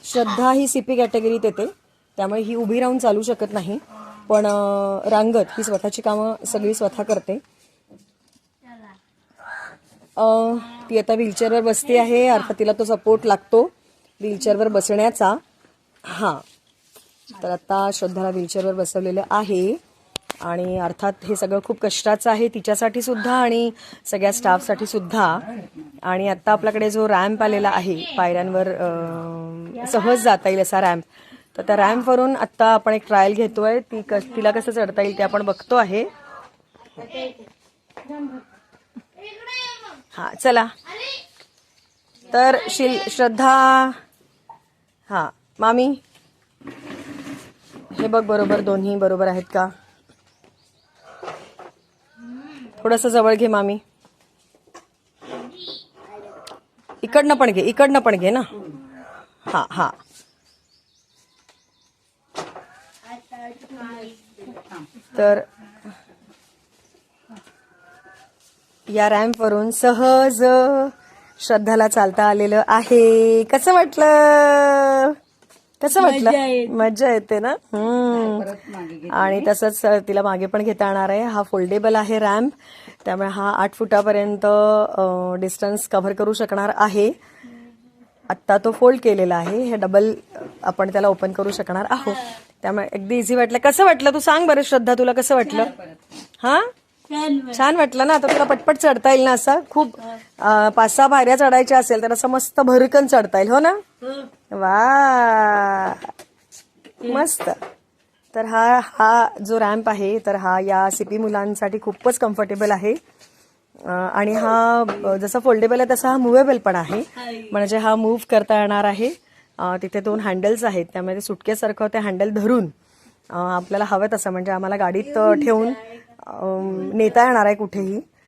श्रद्धा ही CP कॅटेगरीत येते, त्यामुळे ही उभी राहून चालू शकत नाही. पण रांगत ही स्वतःची कामं सगळी स्वतः करते. ती आता व्हीलचेअरवर बसते आहे, अर्थात तिला तो सपोर्ट लागतो व्हीलचेअरवर बसण्याचा. हां, तर आता श्रद्धाला व्हीलचेअरवर बसवलेलं आहे आणि अर्थात हे सगळं खूप कष्टाचं आहे तिच्यासाठी सुद्धा आणि सगळ्या स्टाफसाठी सुद्धा. आणि आता आपल्याकडे जो रॅम्प आलेला आहे, पायऱ्यांवर सहज जाता येईल असा रॅम्प, तर त्या रॅम्पवरून आत्ता आपण एक ट्रायल घेतोय. तिला कसं चढता येईल ते आपण बघतो आहे. हा चला, तर श्रद्धा, हा मामी हे बघ बरोबर, दोन्ही बरोबर आहेत का? थोडंसं जवळ घे मामी, इकडनं पण घे ना. हा हा, तर या रॅम्पवरून सहज श्रद्धाला चालता आलेलं आहे. कसं वाटलं? मजा येते ना. आणि तसंच तिला मागे पण घेता येणार आहे. हा फोल्डेबल आहे रॅम्प, त्यामुळे हा 8 फुटापर्यंत डिस्टन्स कव्हर करू शकणार आहे. आत्ता तो फोल्ड केलेला आहे, हे डबल आपण त्याला ओपन करू शकणार आहोत, त्यामुळे अगदी इझी वाटलं. कसं वाटलं तू सांग बरं श्रद्धा, तुला कसं वाटलं? हा, छान वाटलं ना. आता तुला पटपट चढता येईल ना, असं खूप 5-6 पायऱ्या चढायच्या असेल तर असं मस्त भरकन चढता येईल, हो ना? वा, मस्त. तर हा जो रॅम्प आहे, तर हा या सीपी मुलांसाठी खूपच कम्फर्टेबल आहे. आणि हा जसा फोल्डेबल आहे तसा हा मुव्हेबल पण आहे, म्हणजे हा मूव्ह करता येणार आहे. तिथे 2 हँडल्स आहेत, त्यामुळे ते सुटकेसारखं ते हँडल धरून आपल्याला हवं तसं, म्हणजे आम्हाला गाडीत ठेवून नेता येणार आहे कुठेही.